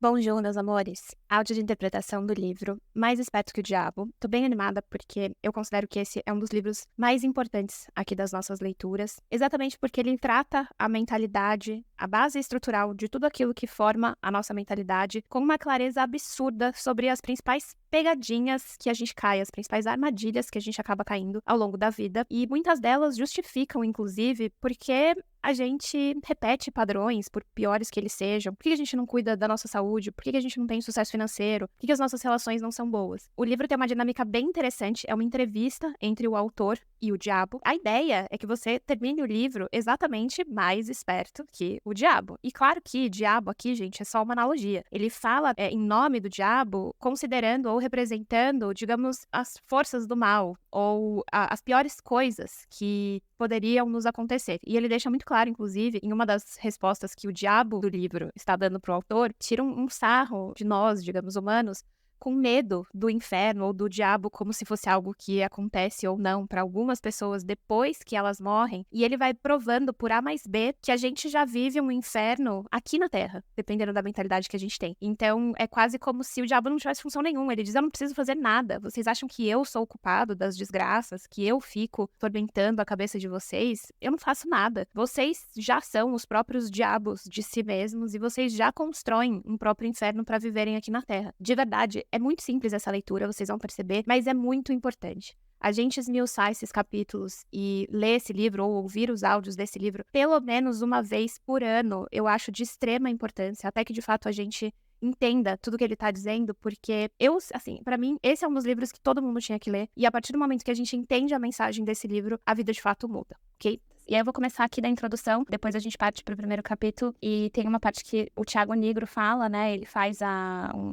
Bom dia, meus amores. Áudio de interpretação do livro Mais Esperto que o Diabo. Tô bem animada porque eu considero que esse é um dos livros mais importantes aqui das nossas leituras, exatamente porque ele trata a mentalidade, a base estrutural de tudo aquilo que forma a nossa mentalidade, com uma clareza absurda sobre as principais pegadinhas que a gente cai, as principais armadilhas que a gente acaba caindo ao longo da vida. E muitas delas justificam, inclusive, porque a gente repete padrões, por piores que eles sejam. Por que a gente não cuida da nossa saúde? Por que a gente não tem sucesso financeiro? Por que as nossas relações não são boas? O livro tem uma dinâmica bem interessante, é uma entrevista entre o autor e o diabo. A ideia é que você termine o livro exatamente mais esperto que o diabo. E claro que diabo aqui, gente, é só uma analogia. Ele fala em nome do diabo, considerando ou representando, digamos, as forças do mal ou as piores coisas que poderiam nos acontecer. E ele deixa muito claro, inclusive, em uma das respostas que o diabo do livro está dando para o autor, tira um sarro de nós, digamos, humanos, com medo do inferno ou do diabo como se fosse algo que acontece ou não para algumas pessoas depois que elas morrem. E ele vai provando por A mais B que a gente já vive um inferno aqui na Terra, dependendo da mentalidade que a gente tem. Então, é quase como se o diabo não tivesse função nenhuma. Ele diz, eu não preciso fazer nada. Vocês acham que eu sou o culpado das desgraças, que eu fico tormentando a cabeça de vocês? Eu não faço nada. Vocês já são os próprios diabos de si mesmos e vocês já constroem um próprio inferno para viverem aqui na Terra. De verdade, é muito simples essa leitura, vocês vão perceber, mas é muito importante. A gente esmiuçar esses capítulos e ler esse livro ou ouvir os áudios desse livro pelo menos uma vez por ano, eu acho de extrema importância, até que de fato a gente entenda tudo que ele tá dizendo, porque pra mim, esse é um dos livros que todo mundo tinha que ler, e a partir do momento que a gente entende a mensagem desse livro, a vida de fato muda, ok? E aí eu vou começar aqui da introdução, depois a gente parte pro primeiro capítulo, e tem uma parte que o Thiago Nigro fala, né, ele faz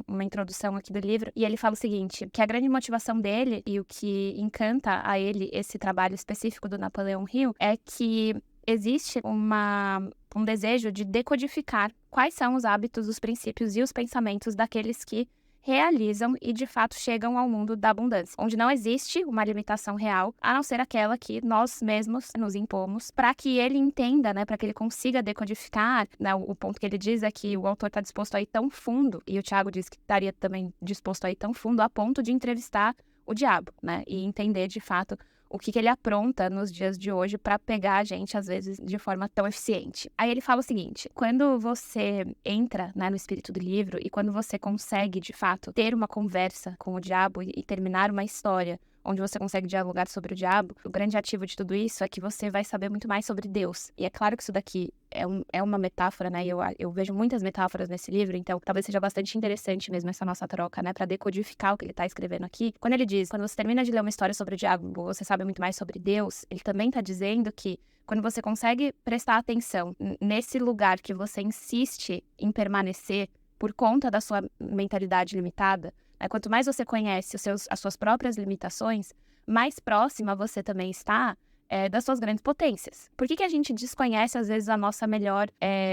uma introdução aqui do livro, e ele fala o seguinte, que a grande motivação dele, e o que encanta a ele esse trabalho específico do Napoleão Hill, é que existe um desejo de decodificar quais são os hábitos, os princípios e os pensamentos daqueles que realizam e de fato chegam ao mundo da abundância, onde não existe uma limitação real, a não ser aquela que nós mesmos nos impomos, para que ele entenda, né, para que ele consiga decodificar, né, o ponto que ele diz é que o autor está disposto a ir tão fundo, e o Thiago diz que estaria também disposto a ir tão fundo a ponto de entrevistar o diabo, né, e entender de fato o que ele apronta nos dias de hoje para pegar a gente, às vezes, de forma tão eficiente. Aí ele fala o seguinte, quando você entra, né, no espírito do livro e quando você consegue, de fato, ter uma conversa com o diabo e terminar uma história onde você consegue dialogar sobre o diabo, o grande ativo de tudo isso é que você vai saber muito mais sobre Deus. E é claro que isso daqui é uma metáfora, né? Eu vejo muitas metáforas nesse livro, então talvez seja bastante interessante mesmo essa nossa troca, né? Pra decodificar o que ele tá escrevendo aqui. Quando ele diz, quando você termina de ler uma história sobre o diabo, você sabe muito mais sobre Deus, ele também tá dizendo que quando você consegue prestar atenção nesse lugar que você insiste em permanecer por conta da sua mentalidade limitada, né? Quanto mais você conhece as suas próprias limitações, mais próxima você também está das suas grandes potências. Por que a gente desconhece, às vezes, a nossa melhor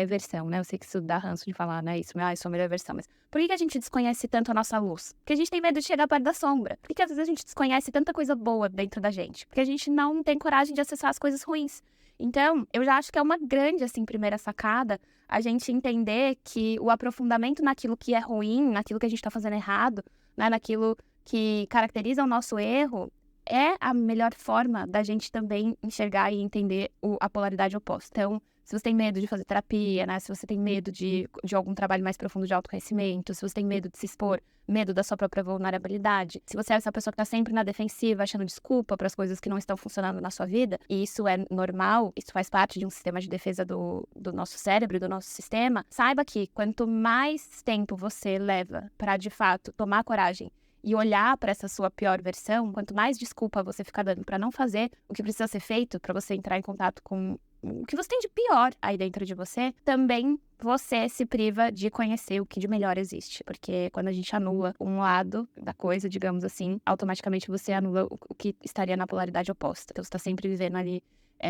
versão, né? Eu sei que isso dá ranço de falar, né? Isso, eu sou a melhor versão, mas por que a gente desconhece tanto a nossa luz? Porque a gente tem medo de chegar perto da sombra. Por que às vezes a gente desconhece tanta coisa boa dentro da gente? Porque a gente não tem coragem de acessar as coisas ruins. Então, eu já acho que é uma grande, assim, primeira sacada a gente entender que o aprofundamento naquilo que é ruim, naquilo que a gente tá fazendo errado, né, naquilo que caracteriza o nosso erro, é a melhor forma da gente também enxergar e entender a polaridade oposta. Então, se você tem medo de fazer terapia, né? Se você tem medo de algum trabalho mais profundo de autoconhecimento, se você tem medo de se expor, medo da sua própria vulnerabilidade, se você é essa pessoa que tá sempre na defensiva, achando desculpa para as coisas que não estão funcionando na sua vida, e isso é normal, isso faz parte de um sistema de defesa do nosso cérebro, do nosso sistema, saiba que quanto mais tempo você leva para, de fato, tomar coragem e olhar para essa sua pior versão, quanto mais desculpa você ficar dando para não fazer o que precisa ser feito para você entrar em contato com o que você tem de pior aí dentro de você, também você se priva de conhecer o que de melhor existe. Porque quando a gente anula um lado da coisa, digamos assim, automaticamente você anula o que estaria na polaridade oposta. Então você tá sempre vivendo ali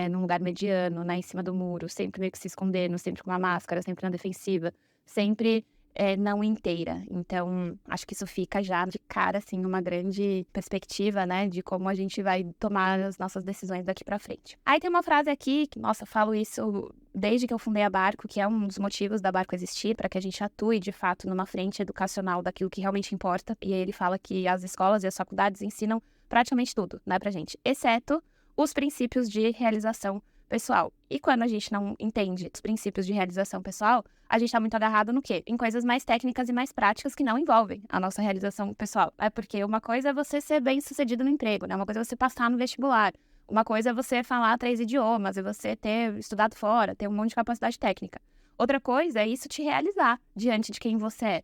num lugar mediano, né, em cima do muro, sempre meio que se escondendo, sempre com uma máscara, sempre na defensiva, sempre não inteira. Então, acho que isso fica já de cara, assim, uma grande perspectiva, né, de como a gente vai tomar as nossas decisões daqui pra frente. Aí tem uma frase aqui, que, nossa, eu falo isso desde que eu fundei a Barco, que é um dos motivos da Barco existir, para que a gente atue, de fato, numa frente educacional daquilo que realmente importa. E aí ele fala que as escolas e as faculdades ensinam praticamente tudo, né, pra gente, exceto os princípios de realização pessoal. E quando a gente não entende os princípios de realização pessoal, a gente tá muito agarrado no quê? Em coisas mais técnicas e mais práticas que não envolvem a nossa realização pessoal. É porque uma coisa é você ser bem-sucedido no emprego, né? Uma coisa é você passar no vestibular. Uma coisa é você falar 3 idiomas, é você ter estudado fora, ter um monte de capacidade técnica. Outra coisa é isso te realizar diante de quem você é.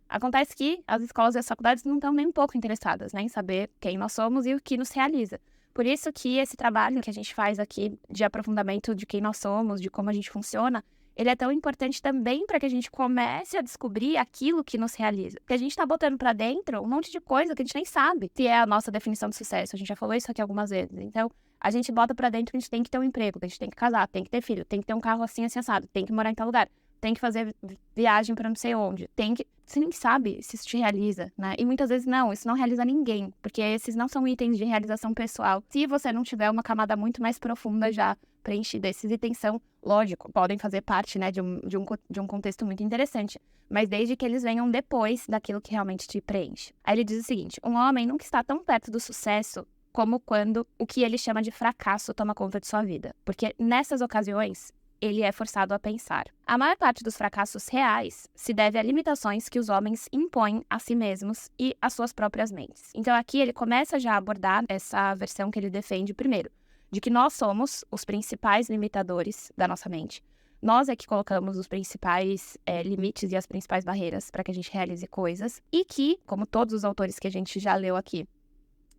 Acontece que as escolas e as faculdades não estão nem um pouco interessadas, né, em saber quem nós somos e o que nos realiza. Por isso que esse trabalho que a gente faz aqui de aprofundamento de quem nós somos, de como a gente funciona, ele é tão importante também para que a gente comece a descobrir aquilo que nos realiza. Porque a gente está botando para dentro um monte de coisa que a gente nem sabe se é a nossa definição de sucesso. A gente já falou isso aqui algumas vezes. Então, a gente bota para dentro que a gente tem que ter um emprego, que a gente tem que casar, tem que ter filho, tem que ter um carro assim assado, tem que morar em tal lugar, tem que fazer viagem para não sei onde, tem que... Você nem sabe se isso te realiza, né? E muitas vezes não, isso não realiza ninguém, porque esses não são itens de realização pessoal. Se você não tiver uma camada muito mais profunda já preenchida, esses itens são, lógico, podem fazer parte, né, de um contexto muito interessante, mas desde que eles venham depois daquilo que realmente te preenche. Aí ele diz o seguinte: um homem nunca está tão perto do sucesso como quando o que ele chama de fracasso toma conta de sua vida, porque nessas ocasiões ele é forçado a pensar. A maior parte dos fracassos reais se deve a limitações que os homens impõem a si mesmos e às suas próprias mentes. Então aqui ele começa já a abordar essa versão que ele defende primeiro, de que nós somos os principais limitadores da nossa mente. Nós é que colocamos os principais limites e as principais barreiras para que a gente realize coisas e que, como todos os autores que a gente já leu aqui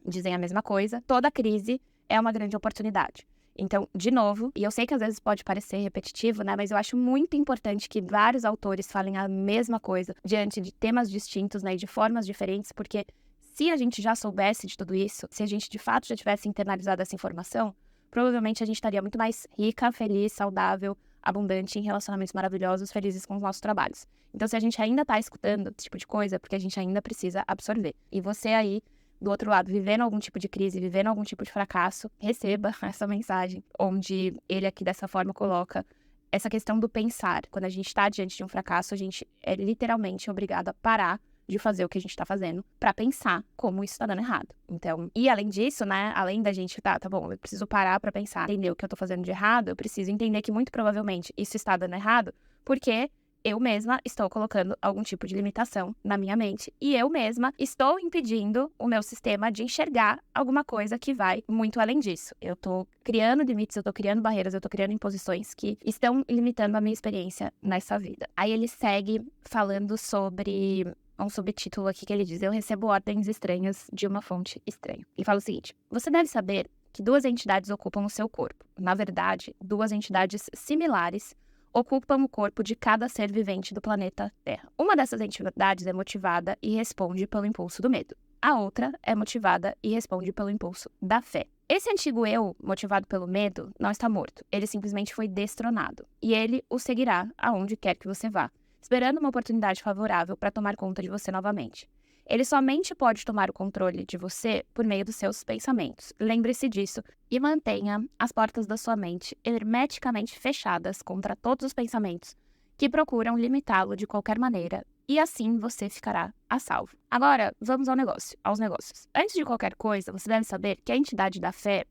dizem a mesma coisa, toda crise é uma grande oportunidade. Então, de novo, e eu sei que às vezes pode parecer repetitivo, né, mas eu acho muito importante que vários autores falem a mesma coisa diante de temas distintos, né, e de formas diferentes, porque se a gente já soubesse de tudo isso, se a gente de fato já tivesse internalizado essa informação, provavelmente a gente estaria muito mais rica, feliz, saudável, abundante, em relacionamentos maravilhosos, felizes com os nossos trabalhos. Então, se a gente ainda tá escutando esse tipo de coisa, é porque a gente ainda precisa absorver. E você aí, do outro lado, vivendo algum tipo de crise, vivendo algum tipo de fracasso, receba essa mensagem, onde ele aqui dessa forma coloca essa questão do pensar. Quando a gente está diante de um fracasso, a gente é literalmente obrigado a parar de fazer o que a gente está fazendo para pensar como isso está dando errado. Então, e além disso, né, além da gente, tá bom, eu preciso parar para pensar, entender o que eu tô fazendo de errado, eu preciso entender que muito provavelmente isso está dando errado, porque eu mesma estou colocando algum tipo de limitação na minha mente e eu mesma estou impedindo o meu sistema de enxergar alguma coisa que vai muito além disso. Eu tô criando limites, eu tô criando barreiras, eu tô criando imposições que estão limitando a minha experiência nessa vida. Aí ele segue falando sobre um subtítulo aqui que ele diz: eu recebo ordens estranhas de uma fonte estranha. Ele fala o seguinte: você deve saber que 2 entidades ocupam o seu corpo. Na verdade, 2 entidades similares ocupam o corpo de cada ser vivente do planeta Terra. Uma dessas entidades é motivada e responde pelo impulso do medo. A outra é motivada e responde pelo impulso da fé. Esse antigo eu, motivado pelo medo, não está morto. Ele simplesmente foi destronado. E ele o seguirá aonde quer que você vá, esperando uma oportunidade favorável para tomar conta de você novamente. Ele somente pode tomar o controle de você por meio dos seus pensamentos. Lembre-se disso e mantenha as portas da sua mente hermeticamente fechadas contra todos os pensamentos que procuram limitá-lo de qualquer maneira, e assim você ficará a salvo. Agora, vamos aos negócios. Antes de qualquer coisa, você deve saber que a entidade da fé,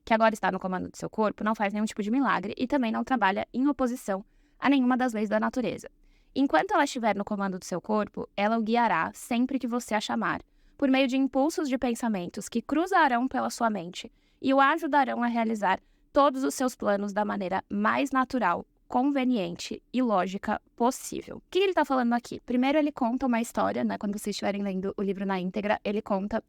que agora está no comando do seu corpo, não faz nenhum tipo de milagre e também não trabalha em oposição a nenhuma das leis da natureza. Enquanto ela estiver no comando do seu corpo, ela o guiará sempre que você a chamar, por meio de impulsos de pensamentos que cruzarão pela sua mente e o ajudarão a realizar todos os seus planos da maneira mais natural, conveniente e lógica possível. O que ele está falando aqui? Primeiro ele conta uma história, né? Quando vocês estiverem lendo o livro na íntegra, ele conta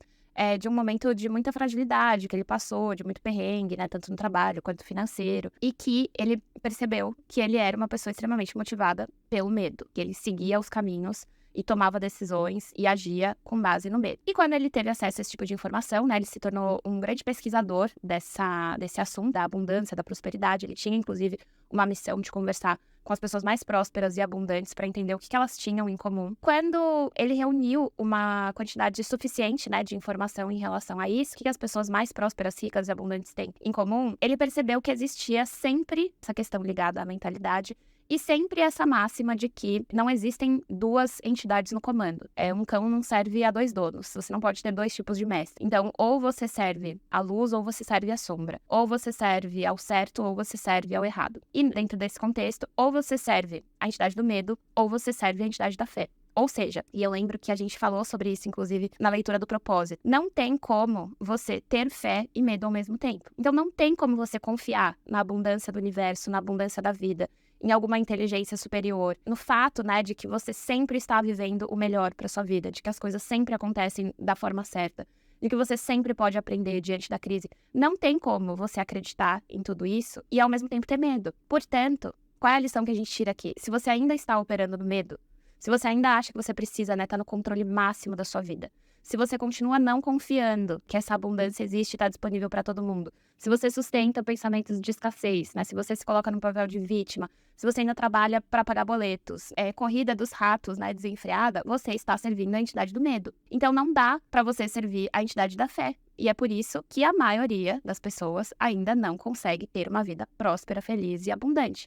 de um momento de muita fragilidade que ele passou, de muito perrengue, né, tanto no trabalho quanto financeiro, e que ele percebeu que ele era uma pessoa extremamente motivada pelo medo, que ele seguia os caminhos e tomava decisões e agia com base no medo. E quando ele teve acesso a esse tipo de informação, né, ele se tornou um grande pesquisador desse assunto, da abundância, da prosperidade. Ele tinha, inclusive, uma missão de conversar com as pessoas mais prósperas e abundantes para entender o que elas tinham em comum. Quando ele reuniu uma quantidade suficiente, né, de informação em relação a isso, o que as pessoas mais prósperas, ricas e abundantes têm em comum, ele percebeu que existia sempre essa questão ligada à mentalidade e sempre essa máxima de que não existem duas entidades no comando. Um cão não serve a dois donos. Você não pode ter dois tipos de mestre. Então, ou você serve à luz ou você serve à sombra. Ou você serve ao certo ou você serve ao errado. E dentro desse contexto, ou você serve à entidade do medo ou você serve à entidade da fé. Ou seja, e eu lembro que a gente falou sobre isso, inclusive, na leitura do propósito, não tem como você ter fé e medo ao mesmo tempo. Então, não tem como você confiar na abundância do universo, na abundância da vida, em alguma inteligência superior, no fato, né, de que você sempre está vivendo o melhor para sua vida, de que as coisas sempre acontecem da forma certa, de que você sempre pode aprender diante da crise. Não tem como você acreditar em tudo isso e, ao mesmo tempo, ter medo. Portanto, qual é a lição que a gente tira aqui? Se você ainda está operando no medo, se você ainda acha que você precisa, né, estar no controle máximo da sua vida, se você continua não confiando que essa abundância existe e está disponível para todo mundo, se você sustenta pensamentos de escassez, né, se você se coloca no papel de vítima, se você ainda trabalha para pagar boletos, corrida dos ratos, né, desenfreada, você está servindo a entidade do medo. Então não dá para você servir a entidade da fé. E é por isso que a maioria das pessoas ainda não consegue ter uma vida próspera, feliz e abundante.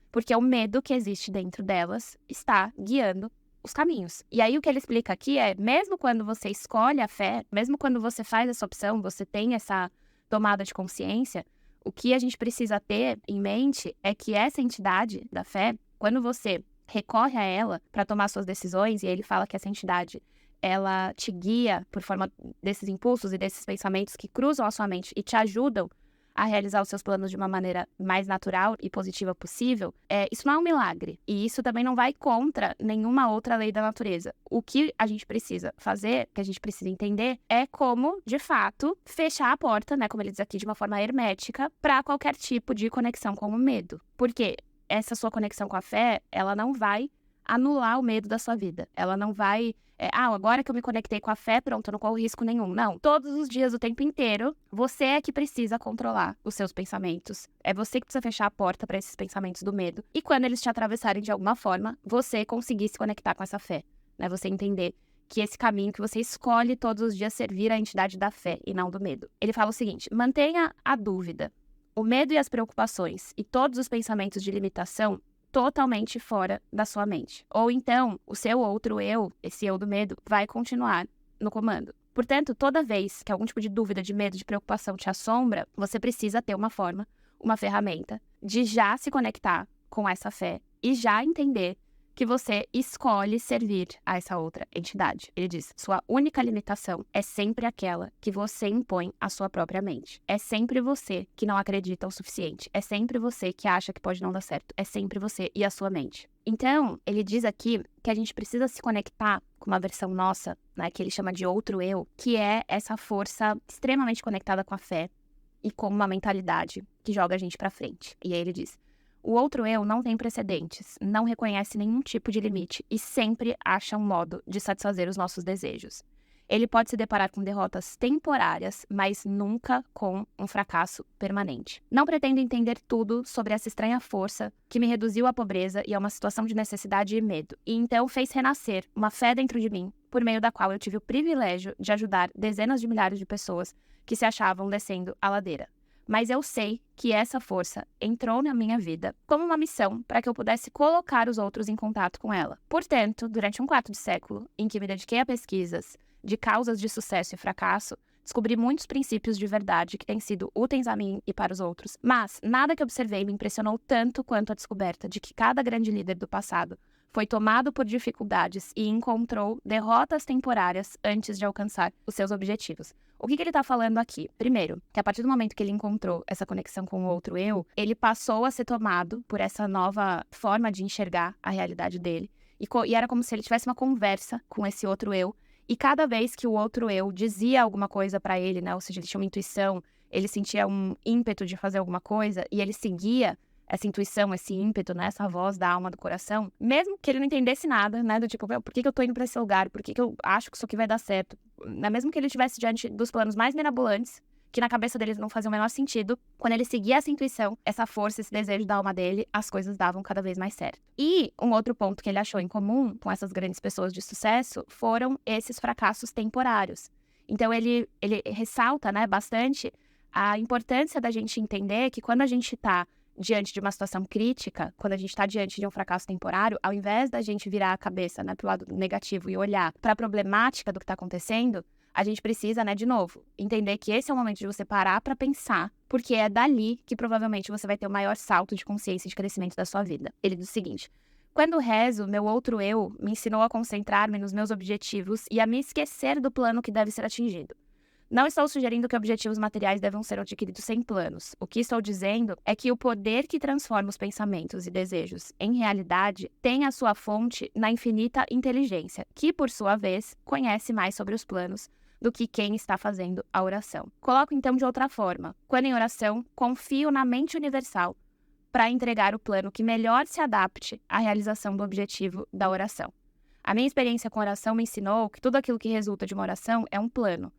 Porque o medo que existe dentro delas está guiando os caminhos. E aí o que ele explica aqui é, mesmo quando você escolhe a fé, mesmo quando você faz essa opção, você tem essa tomada de consciência, o que a gente precisa ter em mente é que essa entidade da fé, quando você recorre a ela para tomar suas decisões, e ele fala que essa entidade, ela te guia por forma desses impulsos e desses pensamentos que cruzam a sua mente e te ajudam a realizar os seus planos de uma maneira mais natural e positiva possível, isso não é um milagre. E isso também não vai contra nenhuma outra lei da natureza. O que a gente precisa fazer, que a gente precisa entender, é como, de fato, fechar a porta, né, como ele diz aqui, de uma forma hermética, para qualquer tipo de conexão com o medo. Porque essa sua conexão com a fé, ela não vai anular o medo da sua vida. Ela não vai... agora que eu me conectei com a fé, pronto, eu não corro risco nenhum. Não. Todos os dias, o tempo inteiro, você é que precisa controlar os seus pensamentos. É você que precisa fechar a porta para esses pensamentos do medo. E quando eles te atravessarem de alguma forma, você conseguir se conectar com essa fé. Né? Você entender que esse caminho que você escolhe todos os dias servir à entidade da fé e não do medo. Ele fala o seguinte: mantenha a dúvida, o medo e as preocupações e todos os pensamentos de limitação totalmente fora da sua mente. Ou então, o seu outro eu, esse eu do medo, vai continuar no comando. Portanto, toda vez que algum tipo de dúvida, de medo, de preocupação te assombra, você precisa ter uma forma, uma ferramenta de já se conectar com essa fé e já entender que você escolhe servir a essa outra entidade. Ele diz, sua única limitação é sempre aquela que você impõe à sua própria mente. É sempre você que não acredita o suficiente. É sempre você que acha que pode não dar certo. É sempre você e a sua mente. Então, ele diz aqui que a gente precisa se conectar com uma versão nossa, né, que ele chama de outro eu, que é essa força extremamente conectada com a fé e com uma mentalidade que joga a gente pra frente. E aí ele diz, o outro eu não tem precedentes, não reconhece nenhum tipo de limite e sempre acha um modo de satisfazer os nossos desejos. Ele pode se deparar com derrotas temporárias, mas nunca com um fracasso permanente. Não pretendo entender tudo sobre essa estranha força que me reduziu à pobreza e a uma situação de necessidade e medo, e então fez renascer uma fé dentro de mim, por meio da qual eu tive o privilégio de ajudar dezenas de milhares de pessoas que se achavam descendo a ladeira. Mas eu sei que essa força entrou na minha vida como uma missão para que eu pudesse colocar os outros em contato com ela. Portanto, durante um quarto de século, em que me dediquei a pesquisas de causas de sucesso e fracasso, descobri muitos princípios de verdade que têm sido úteis a mim e para os outros, mas nada que observei me impressionou tanto quanto a descoberta de que cada grande líder do passado foi tomado por dificuldades e encontrou derrotas temporárias antes de alcançar os seus objetivos. O que ele está falando aqui? Primeiro, que a partir do momento que ele encontrou essa conexão com o outro eu, ele passou a ser tomado por essa nova forma de enxergar a realidade dele. E era como se ele tivesse uma conversa com esse outro eu. E cada vez que o outro eu dizia alguma coisa para ele, né? Ou seja, ele tinha uma intuição, ele sentia um ímpeto de fazer alguma coisa e ele seguia essa intuição, esse ímpeto, né, essa voz da alma, do coração, mesmo que ele não entendesse nada, né, do tipo, por que que eu tô indo pra esse lugar? Por que que eu acho que isso aqui vai dar certo? Né, mesmo que ele estivesse diante dos planos mais mirabolantes, que na cabeça dele não fazia o menor sentido, quando ele seguia essa intuição, essa força, esse desejo da alma dele, as coisas davam cada vez mais certo. E um outro ponto que ele achou em comum com essas grandes pessoas de sucesso foram esses fracassos temporários. Então ele ressalta, né, bastante a importância da gente entender que quando a gente está diante de uma situação crítica, quando a gente está diante de um fracasso temporário, ao invés da gente virar a cabeça, né, pro lado negativo e olhar para a problemática do que está acontecendo, a gente precisa, né, de novo, entender que esse é o momento de você parar para pensar, porque é dali que provavelmente você vai ter o maior salto de consciência e de crescimento da sua vida. Ele diz o seguinte: quando rezo, meu outro eu me ensinou a concentrar-me nos meus objetivos e a me esquecer do plano que deve ser atingido. Não estou sugerindo que objetivos materiais devam ser adquiridos sem planos. O que estou dizendo é que o poder que transforma os pensamentos e desejos em realidade tem a sua fonte na infinita inteligência, que, por sua vez, conhece mais sobre os planos do que quem está fazendo a oração. Coloco então de outra forma. Quando em oração, confio na mente universal para entregar o plano que melhor se adapte à realização do objetivo da oração. A minha experiência com oração me ensinou que tudo aquilo que resulta de uma oração é um plano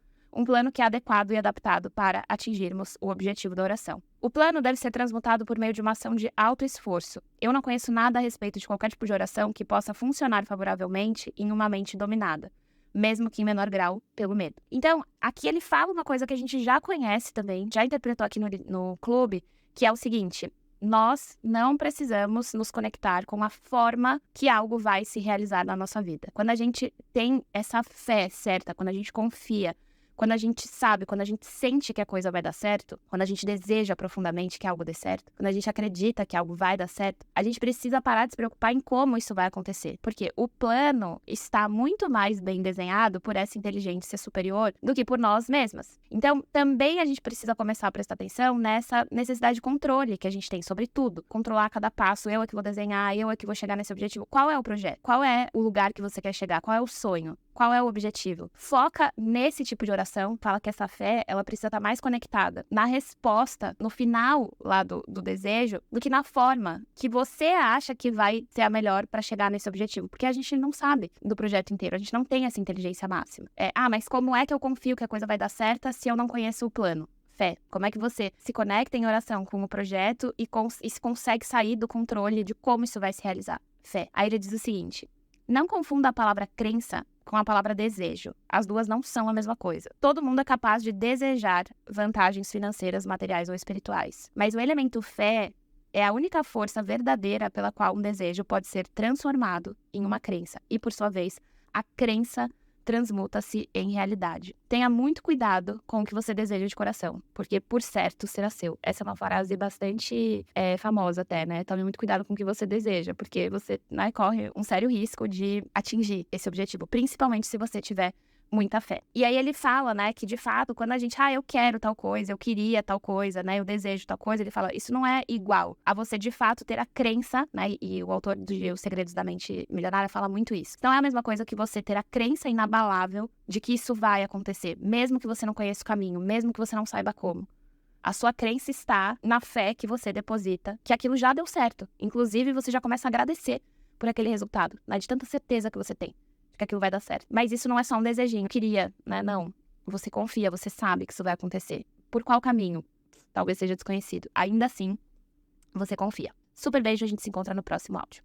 que é adequado e adaptado para atingirmos o objetivo da oração. O plano deve ser transmutado por meio de uma ação de autoesforço. Eu não conheço nada a respeito de qualquer tipo de oração que possa funcionar favoravelmente em uma mente dominada, mesmo que em menor grau pelo medo. Então, aqui ele fala uma coisa que a gente já conhece também, já interpretou aqui no clube, que é o seguinte: nós não precisamos nos conectar com a forma que algo vai se realizar na nossa vida. Quando a gente tem essa fé certa, quando a gente confia, quando a gente sabe, quando a gente sente que a coisa vai dar certo, quando a gente deseja profundamente que algo dê certo, quando a gente acredita que algo vai dar certo, a gente precisa parar de se preocupar em como isso vai acontecer. Porque o plano está muito mais bem desenhado por essa inteligência superior do que por nós mesmas. Então, também a gente precisa começar a prestar atenção nessa necessidade de controle que a gente tem sobre tudo. Controlar cada passo, eu é que vou desenhar, eu é que vou chegar nesse objetivo. Qual é o projeto? Qual é o lugar que você quer chegar? Qual é o sonho? Qual é o objetivo? Foca nesse tipo de oração, fala que essa fé, ela precisa estar mais conectada na resposta, no final lá do desejo, do que na forma que você acha que vai ser a melhor para chegar nesse objetivo. Porque a gente não sabe do projeto inteiro, a gente não tem essa inteligência máxima. Mas como é que eu confio que a coisa vai dar certa se eu não conheço o plano? Fé. Como é que você se conecta em oração com o projeto e se consegue sair do controle de como isso vai se realizar? Fé. Aí ele diz o seguinte: não confunda a palavra crença com a palavra desejo. As duas não são a mesma coisa. Todo mundo é capaz de desejar vantagens financeiras, materiais ou espirituais. Mas o elemento fé é a única força verdadeira pela qual um desejo pode ser transformado em uma crença. E, por sua vez, a crença transmuta-se em realidade. Tenha muito cuidado com o que você deseja de coração, porque por certo será seu. Essa é uma frase bastante famosa até, né? Tome muito cuidado com o que você deseja, porque você, né, corre um sério risco de atingir esse objetivo, principalmente se você tiver muita fé. E aí ele fala, né, que de fato, quando a gente, eu quero tal coisa, eu queria tal coisa, né, eu desejo tal coisa, ele fala, isso não é igual a você de fato ter a crença, né, e o autor de Os Segredos da Mente Milionária fala muito isso. Não é a mesma coisa que você ter a crença inabalável de que isso vai acontecer, mesmo que você não conheça o caminho, mesmo que você não saiba como. A sua crença está na fé que você deposita, que aquilo já deu certo. Inclusive, você já começa a agradecer por aquele resultado, né, de tanta certeza que você tem que aquilo vai dar certo. Mas isso não é só um desejinho, queria, né? Não. Você confia, você sabe que isso vai acontecer. Por qual caminho? Talvez seja desconhecido. Ainda assim, você confia. Super beijo, a gente se encontra no próximo áudio.